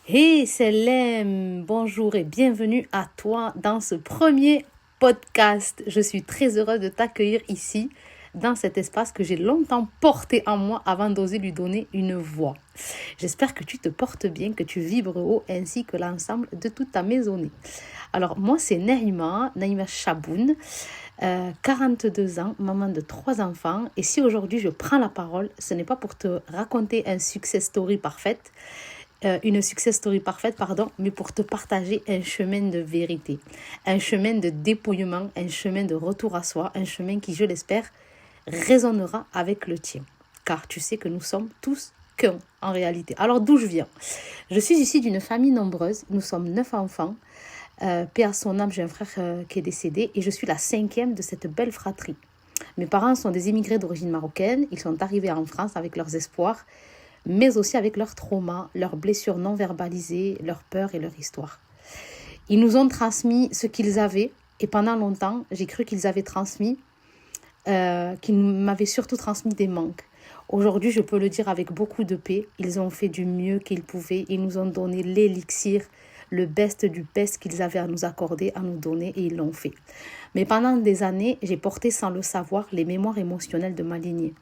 Hey Célème, bonjour et bienvenue à toi dans ce premier podcast. Je suis très heureuse de t'accueillir ici, dans cet espace que j'ai longtemps porté en moi avant d'oser lui donner une voix. J'espère que tu te portes bien, que tu vibres haut ainsi que l'ensemble de toute ta maisonnée. Alors moi c'est Naïma Chaboun, 42 ans, maman de 3 enfants. Et si aujourd'hui je prends la parole, ce n'est pas pour te raconter une success story parfaite, mais pour te partager un chemin de vérité, un chemin de dépouillement, un chemin de retour à soi, un chemin qui, je l'espère, résonnera avec le tien. Car tu sais que nous sommes tous qu'un en réalité. Alors d'où je viens? Je suis issue d'une famille nombreuse, nous sommes 9 enfants. Paix à son âme, j'ai un frère qui est décédé et je suis la 5e de cette belle fratrie. Mes parents sont des immigrés d'origine marocaine, ils sont arrivés en France avec leurs espoirs, mais aussi avec leurs traumas, leurs blessures non verbalisées, leurs peurs et leur histoire. Ils nous ont transmis ce qu'ils avaient, et pendant longtemps, j'ai cru qu'ils avaient qu'ils m'avaient surtout transmis des manques. Aujourd'hui, je peux le dire avec beaucoup de paix, ils ont fait du mieux qu'ils pouvaient, ils nous ont donné l'élixir, le best du best qu'ils avaient à nous accorder, à nous donner, et ils l'ont fait. Mais pendant des années, j'ai porté sans le savoir les mémoires émotionnelles de ma lignée.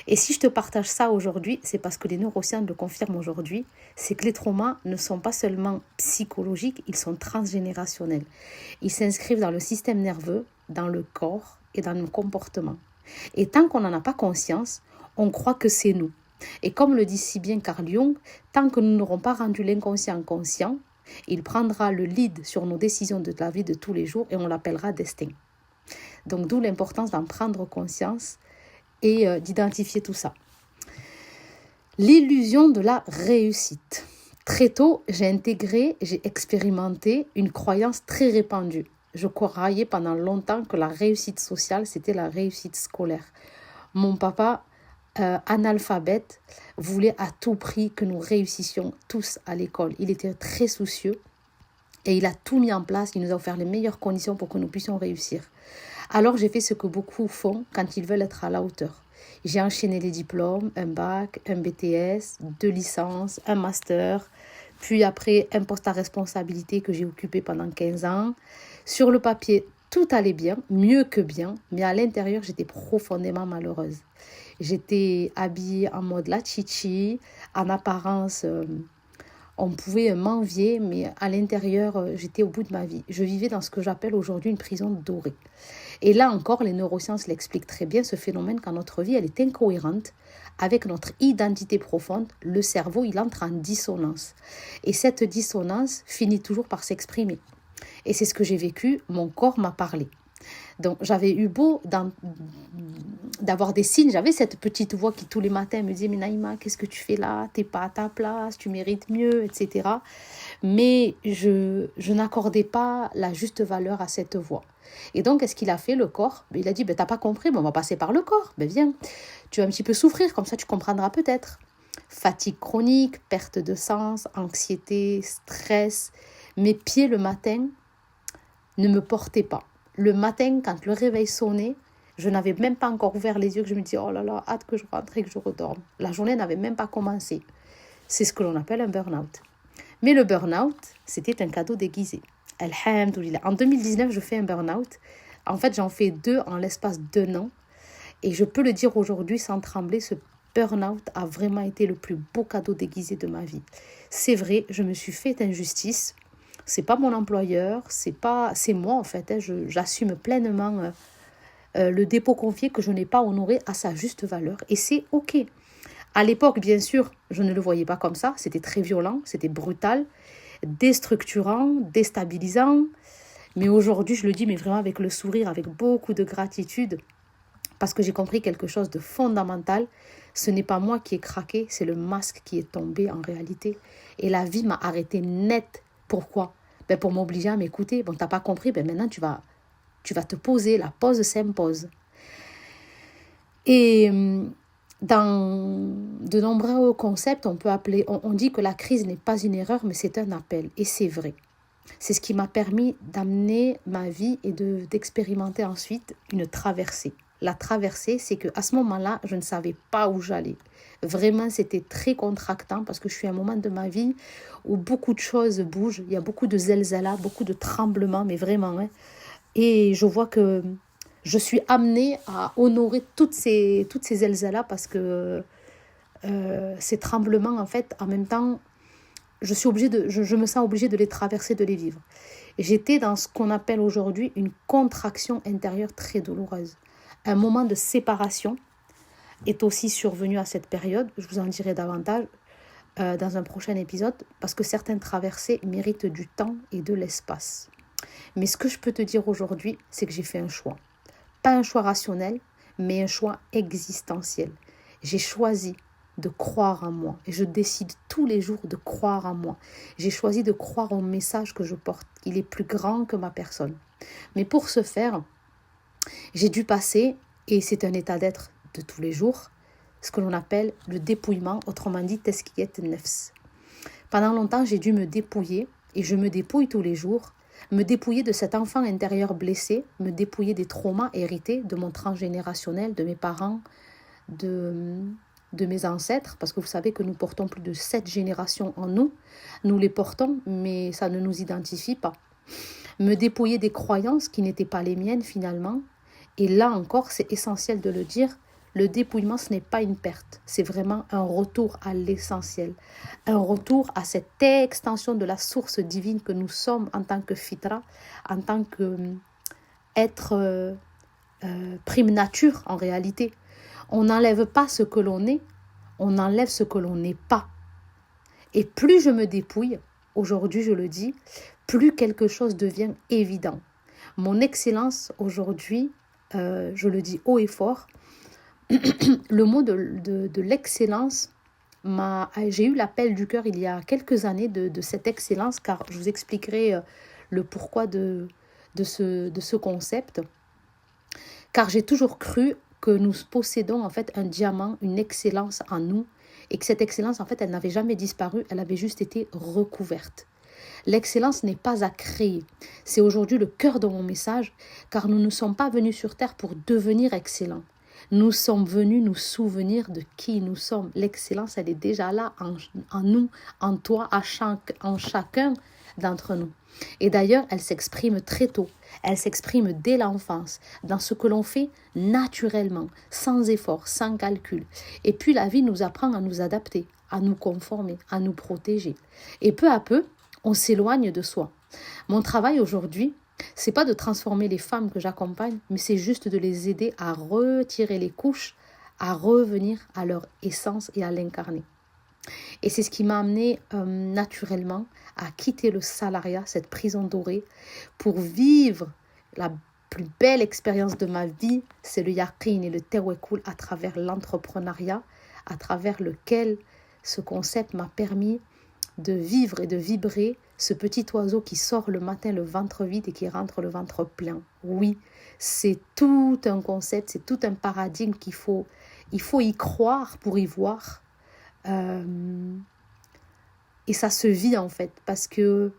Et si je te partage ça aujourd'hui, c'est parce que les neurosciences le confirment aujourd'hui, c'est que les traumas ne sont pas seulement psychologiques, ils sont transgénérationnels. Ils s'inscrivent dans le système nerveux, dans le corps et dans nos comportements. Et tant qu'on n'en a pas conscience, on croit que c'est nous. Et comme le dit si bien Carl Jung, tant que nous n'aurons pas rendu l'inconscient conscient, il prendra le lead sur nos décisions de la vie de tous les jours et on l'appellera destin. Donc d'où l'importance d'en prendre conscience et d'identifier tout ça. L'illusion de la réussite. Très tôt, j'ai expérimenté une croyance très répandue. Je croyais pendant longtemps que la réussite sociale, c'était la réussite scolaire. Mon papa, analphabète, voulait à tout prix que nous réussissions tous à l'école. Il était très soucieux et il a tout mis en place. Il nous a offert les meilleures conditions pour que nous puissions réussir. Alors j'ai fait ce que beaucoup font quand ils veulent être à la hauteur. J'ai enchaîné les diplômes, un bac, un BTS, 2 licences, un master, puis après un poste à responsabilité que j'ai occupé pendant 15 ans. Sur le papier, tout allait bien, mieux que bien, mais à l'intérieur, j'étais profondément malheureuse. J'étais habillée en mode la chichi, en apparence, on pouvait m'envier, mais à l'intérieur, j'étais au bout de ma vie. Je vivais dans ce que j'appelle aujourd'hui une prison dorée. Et là encore, les neurosciences l'expliquent très bien, ce phénomène quand notre vie elle est incohérente avec notre identité profonde, le cerveau il entre en dissonance. Et cette dissonance finit toujours par s'exprimer. Et c'est ce que j'ai vécu, mon corps m'a parlé. Donc j'avais eu beau d'avoir des signes, j'avais cette petite voix qui tous les matins me disait « Mais Naïma, qu'est-ce que tu fais là? T'es pas à ta place, tu mérites mieux, etc. » Mais je n'accordais pas la juste valeur à cette voix. Et donc, qu'est-ce qu'il a fait, le corps? Il a dit, t'as pas compris, on va passer par le corps. Viens, tu vas un petit peu souffrir, comme ça tu comprendras peut-être. Fatigue chronique, perte de sens, anxiété, stress. Mes pieds le matin ne me portaient pas. Le matin, quand le réveil sonnait, je n'avais même pas encore ouvert les yeux, que je me disais, oh là là, hâte que je rentre et que je redorme. La journée n'avait même pas commencé. C'est ce que l'on appelle un burn-out. Mais le burn-out, c'était un cadeau déguisé. Alhamdoulilah. En 2019, je fais un burn-out. En fait, j'en fais 2 en l'espace d'1 an. Et je peux le dire aujourd'hui sans trembler, ce burn-out a vraiment été le plus beau cadeau déguisé de ma vie. C'est vrai, je me suis fait injustice. C'est pas mon employeur, c'est moi en fait. J'assume pleinement le dépôt confié que je n'ai pas honoré à sa juste valeur. Et c'est OK. À l'époque, bien sûr, je ne le voyais pas comme ça. C'était très violent, c'était brutal, déstructurant, déstabilisant. Mais aujourd'hui, je le dis, mais vraiment avec le sourire, avec beaucoup de gratitude, parce que j'ai compris quelque chose de fondamental. Ce n'est pas moi qui ai craqué, c'est le masque qui est tombé en réalité. Et la vie m'a arrêté net. Pourquoi? Pour m'obliger à m'écouter. Bon, t'as pas compris, maintenant tu vas te poser, la pause s'impose. Et dans de nombreux concepts, on dit que la crise n'est pas une erreur, mais c'est un appel. Et c'est vrai. C'est ce qui m'a permis d'amener ma vie et d'expérimenter ensuite une traversée. la traversée, c'est qu'à ce moment-là, je ne savais pas où j'allais. Vraiment, c'était très contractant parce que je suis à un moment de ma vie où beaucoup de choses bougent. Il y a beaucoup de zelzala, beaucoup de tremblements, mais vraiment. Hein. Et je vois que je suis amenée à honorer toutes ces zelzalas parce que ces tremblements, en fait, en même temps, je me sens obligée de les traverser, de les vivre. J'étais dans ce qu'on appelle aujourd'hui une contraction intérieure très douloureuse. Un moment de séparation est aussi survenu à cette période. Je vous en dirai davantage dans un prochain épisode parce que certaines traversées méritent du temps et de l'espace. Mais ce que je peux te dire aujourd'hui, c'est que j'ai fait un choix. Pas un choix rationnel, mais un choix existentiel. J'ai choisi de croire en moi. Et je décide tous les jours de croire en moi. J'ai choisi de croire au message que je porte. Il est plus grand que ma personne. Mais pour ce faire, j'ai dû passer, et c'est un état d'être de tous les jours, ce que l'on appelle le dépouillement, autrement dit, teskiyat nefs. Pendant longtemps, j'ai dû me dépouiller, et je me dépouille tous les jours, me dépouiller de cet enfant intérieur blessé, me dépouiller des traumas hérités de mon transgénérationnel, de mes parents, de mes ancêtres, parce que vous savez que nous portons plus de 7 générations en nous. Nous les portons, mais ça ne nous identifie pas. Me dépouiller des croyances qui n'étaient pas les miennes finalement. Et là encore, c'est essentiel de le dire, le dépouillement, ce n'est pas une perte. C'est vraiment un retour à l'essentiel. Un retour à cette extension de la source divine que nous sommes en tant que fitra, en tant qu'être prime nature en réalité. On n'enlève pas ce que l'on est, on enlève ce que l'on n'est pas. Et plus je me dépouille, aujourd'hui je le dis, plus quelque chose devient évident. Mon excellence aujourd'hui, je le dis haut et fort, le mot de l'excellence, j'ai eu l'appel du cœur il y a quelques années de cette excellence, car je vous expliquerai le pourquoi de ce concept. Car j'ai toujours cru que nous possédons en fait un diamant, une excellence en nous, et que cette excellence en fait elle n'avait jamais disparu, elle avait juste été recouverte. L'excellence n'est pas à créer, c'est aujourd'hui le cœur de mon message, car nous ne sommes pas venus sur terre pour devenir excellents. Nous sommes venus nous souvenir de qui nous sommes. L'excellence, elle est déjà là en nous, en toi, en chacun d'entre nous. Et d'ailleurs, elle s'exprime très tôt. Elle s'exprime dès l'enfance, dans ce que l'on fait naturellement, sans effort, sans calcul. Et puis la vie nous apprend à nous adapter, à nous conformer, à nous protéger. Et peu à peu, on s'éloigne de soi. Mon travail aujourd'hui, c'est pas de transformer les femmes que j'accompagne, mais c'est juste de les aider à retirer les couches, à revenir à leur essence et à l'incarner. Et c'est ce qui m'a amené naturellement à quitter le salariat, cette prison dorée, pour vivre la plus belle expérience de ma vie, c'est le yaqin et le tawakkul à travers l'entrepreneuriat, à travers lequel ce concept m'a permis de vivre et de vibrer ce petit oiseau qui sort le matin le ventre vide et qui rentre le ventre plein. Oui, c'est tout un concept, c'est tout un paradigme il faut y croire pour y voir. Et ça se vit en fait, parce que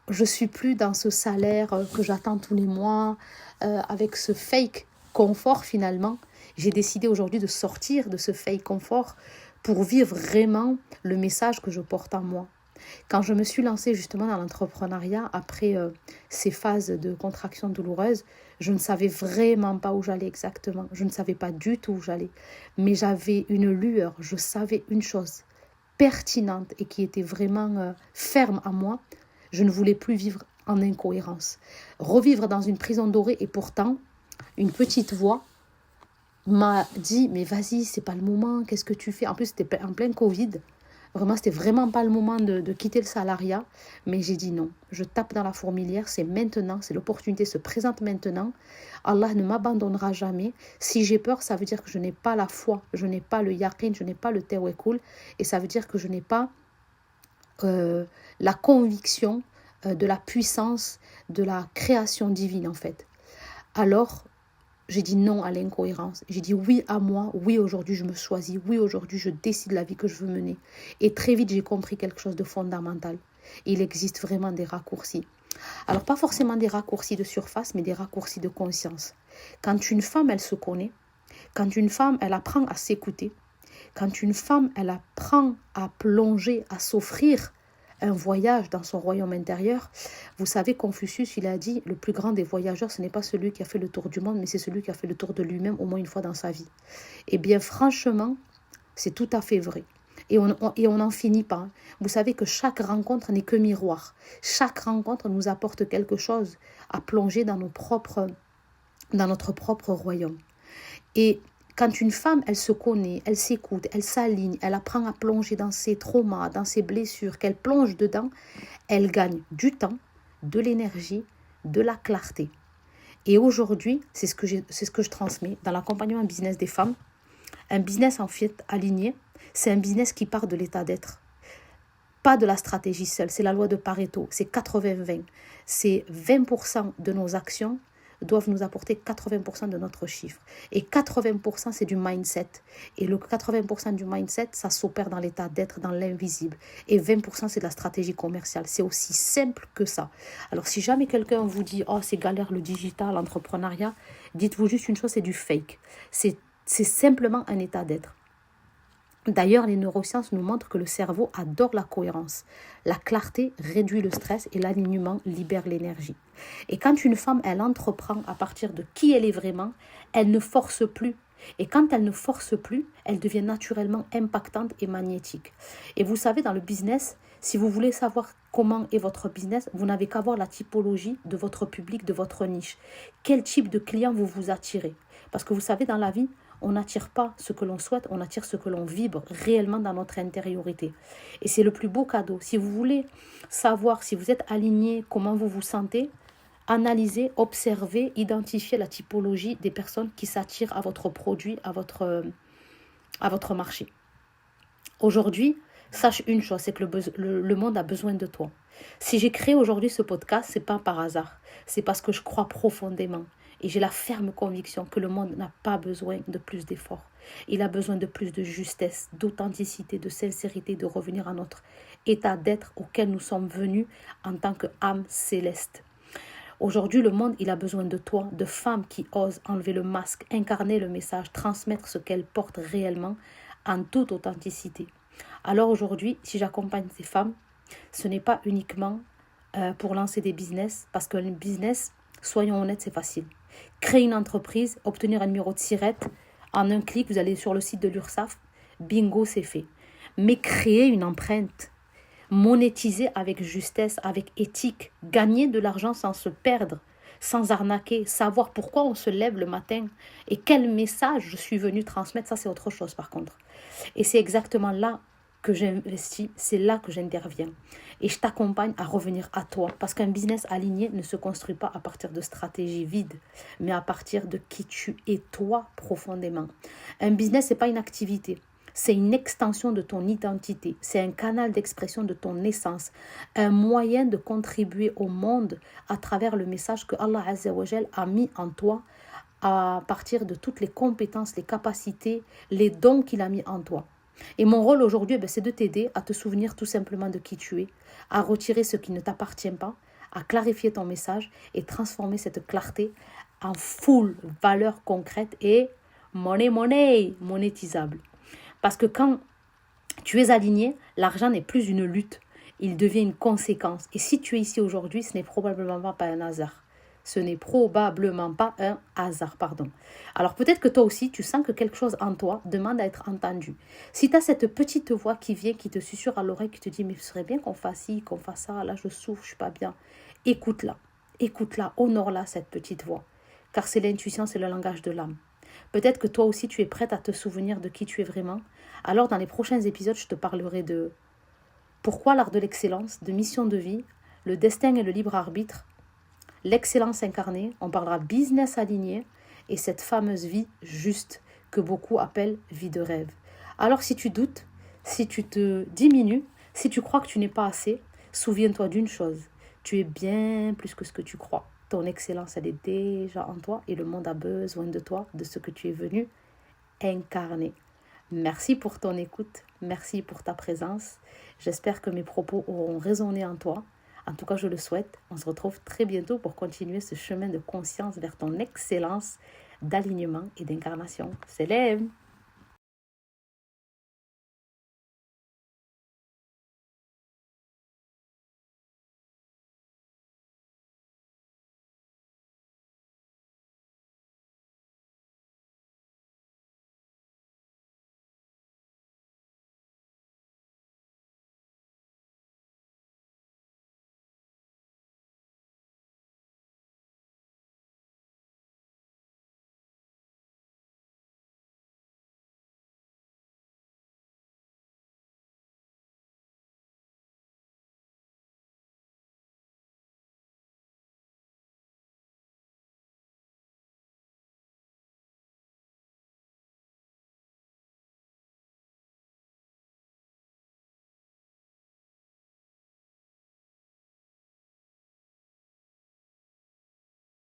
je suis plus dans ce salaire que j'attends tous les mois, avec ce fake confort finalement. J'ai décidé aujourd'hui de sortir de ce fake confort pour vivre vraiment le message que je porte en moi. Quand je me suis lancée justement dans l'entrepreneuriat, après ces phases de contraction douloureuse, je ne savais vraiment pas où j'allais exactement. Je ne savais pas du tout où j'allais. Mais j'avais une lueur, je savais une chose pertinente et qui était vraiment ferme à moi. Je ne voulais plus vivre en incohérence. Revivre dans une prison dorée, et pourtant, une petite voix m'a dit « Mais vas-y, c'est pas le moment, qu'est-ce que tu fais ?» En plus, c'était en plein Covid. Vraiment, c'était vraiment pas le moment de quitter le salariat. Mais j'ai dit non, je tape dans la fourmilière, c'est maintenant, c'est l'opportunité se présente maintenant. Allah ne m'abandonnera jamais. Si j'ai peur, ça veut dire que je n'ai pas la foi, je n'ai pas le yaqin, je n'ai pas le tawakkul. Et ça veut dire que je n'ai pas la conviction de la puissance de la création divine en fait. Alors, j'ai dit non à l'incohérence. J'ai dit oui à moi. Oui, aujourd'hui, je me choisis. Oui, aujourd'hui, je décide la vie que je veux mener. Et très vite, j'ai compris quelque chose de fondamental. Il existe vraiment des raccourcis. Alors, pas forcément des raccourcis de surface, mais des raccourcis de conscience. Quand une femme, elle se connaît, quand une femme, elle apprend à s'écouter, quand une femme, elle apprend à plonger, à s'offrir un voyage dans son royaume intérieur, vous savez, Confucius, il a dit, le plus grand des voyageurs, ce n'est pas celui qui a fait le tour du monde, mais c'est celui qui a fait le tour de lui-même au moins une fois dans sa vie. Eh bien, franchement, c'est tout à fait vrai. Et on n'en finit pas. Vous savez que chaque rencontre n'est que miroir. Chaque rencontre nous apporte quelque chose à plonger dans notre propre royaume. Et quand une femme, elle se connaît, elle s'écoute, elle s'aligne, elle apprend à plonger dans ses traumas, dans ses blessures, qu'elle plonge dedans, elle gagne du temps, de l'énergie, de la clarté. Et aujourd'hui, c'est ce que je transmets dans l'accompagnement business des femmes. Un business en fait aligné, c'est un business qui part de l'état d'être. Pas de la stratégie seule, c'est la loi de Pareto, c'est 80-20. C'est 20% de nos actions doivent nous apporter 80% de notre chiffre. Et 80% c'est du mindset. Et le 80% du mindset, ça s'opère dans l'état d'être, dans l'invisible. Et 20% c'est de la stratégie commerciale. C'est aussi simple que ça. Alors si jamais quelqu'un vous dit « Oh, c'est galère le digital, l'entrepreneuriat », dites-vous juste une chose, c'est du fake. C'est simplement un état d'être. D'ailleurs, les neurosciences nous montrent que le cerveau adore la cohérence. La clarté réduit le stress et l'alignement libère l'énergie. Et quand une femme, elle entreprend à partir de qui elle est vraiment, elle ne force plus. Et quand elle ne force plus, elle devient naturellement impactante et magnétique. Et vous savez, dans le business, si vous voulez savoir comment est votre business, vous n'avez qu'à voir la typologie de votre public, de votre niche. Quel type de client vous vous attirez? Parce que vous savez, dans la vie, on n'attire pas ce que l'on souhaite, on attire ce que l'on vibre réellement dans notre intériorité. Et c'est le plus beau cadeau. Si vous voulez savoir si vous êtes aligné, comment vous vous sentez, analysez, observez, identifiez la typologie des personnes qui s'attirent à votre produit, à votre marché. Aujourd'hui, sache une chose, c'est que le monde a besoin de toi. Si j'ai créé aujourd'hui ce podcast, c'est pas par hasard. C'est parce que je crois profondément. Et j'ai la ferme conviction que le monde n'a pas besoin de plus d'efforts. Il a besoin de plus de justesse, d'authenticité, de sincérité, de revenir à notre état d'être auquel nous sommes venus en tant qu'âme céleste. Aujourd'hui, le monde, il a besoin de toi, de femmes qui osent enlever le masque, incarner le message, transmettre ce qu'elles portent réellement en toute authenticité. Alors aujourd'hui, si j'accompagne ces femmes, ce n'est pas uniquement pour lancer des business, parce qu'un business, soyons honnêtes, c'est facile. Créer une entreprise, obtenir un numéro de SIRET, en un clic, vous allez sur le site de l'URSSAF, bingo, c'est fait. Mais créer une empreinte, monétiser avec justesse, avec éthique, gagner de l'argent sans se perdre, sans arnaquer, savoir pourquoi on se lève le matin et quel message je suis venue transmettre, ça c'est autre chose par contre. Et c'est exactement là que j'investis, c'est là que j'interviens. Et je t'accompagne à revenir à toi. Parce qu'un business aligné ne se construit pas à partir de stratégies vides, mais à partir de qui tu es toi profondément. Un business, ce n'est pas une activité. C'est une extension de ton identité. C'est un canal d'expression de ton essence. Un moyen de contribuer au monde à travers le message que Allah Azza wa Jal a mis en toi à partir de toutes les compétences, les capacités, les dons qu'il a mis en toi. Et mon rôle aujourd'hui, c'est de t'aider à te souvenir tout simplement de qui tu es, à retirer ce qui ne t'appartient pas, à clarifier ton message et transformer cette clarté en full valeur concrète et monétisable. Parce que quand tu es aligné, l'argent n'est plus une lutte, il devient une conséquence. Et si tu es ici aujourd'hui, ce n'est probablement pas un hasard. Ce n'est probablement pas un hasard, pardon. Alors peut-être que toi aussi, tu sens que quelque chose en toi demande à être entendu. Si tu as cette petite voix qui vient, qui te susurre à l'oreille, qui te dit « mais ce serait bien qu'on fasse ci, qu'on fasse ça, là je souffre, je suis pas bien », écoute-la, honore-la cette petite voix. Car c'est l'intuition, c'est le langage de l'âme. Peut-être que toi aussi, tu es prête à te souvenir de qui tu es vraiment. Alors dans les prochains épisodes, je te parlerai de pourquoi l'art de l'excellence, de mission de vie, le destin et le libre arbitre, l'excellence incarnée, on parlera business aligné et cette fameuse vie juste que beaucoup appellent vie de rêve. Alors si tu doutes, si tu te diminues, si tu crois que tu n'es pas assez, souviens-toi d'une chose, tu es bien plus que ce que tu crois. Ton excellence, elle est déjà en toi et le monde a besoin de toi, de ce que tu es venu incarner. Merci pour ton écoute, merci pour ta présence. J'espère que mes propos auront résonné en toi. En tout cas, je le souhaite. On se retrouve très bientôt pour continuer ce chemin de conscience vers ton excellence, d'alignement et d'incarnation. Célèbre!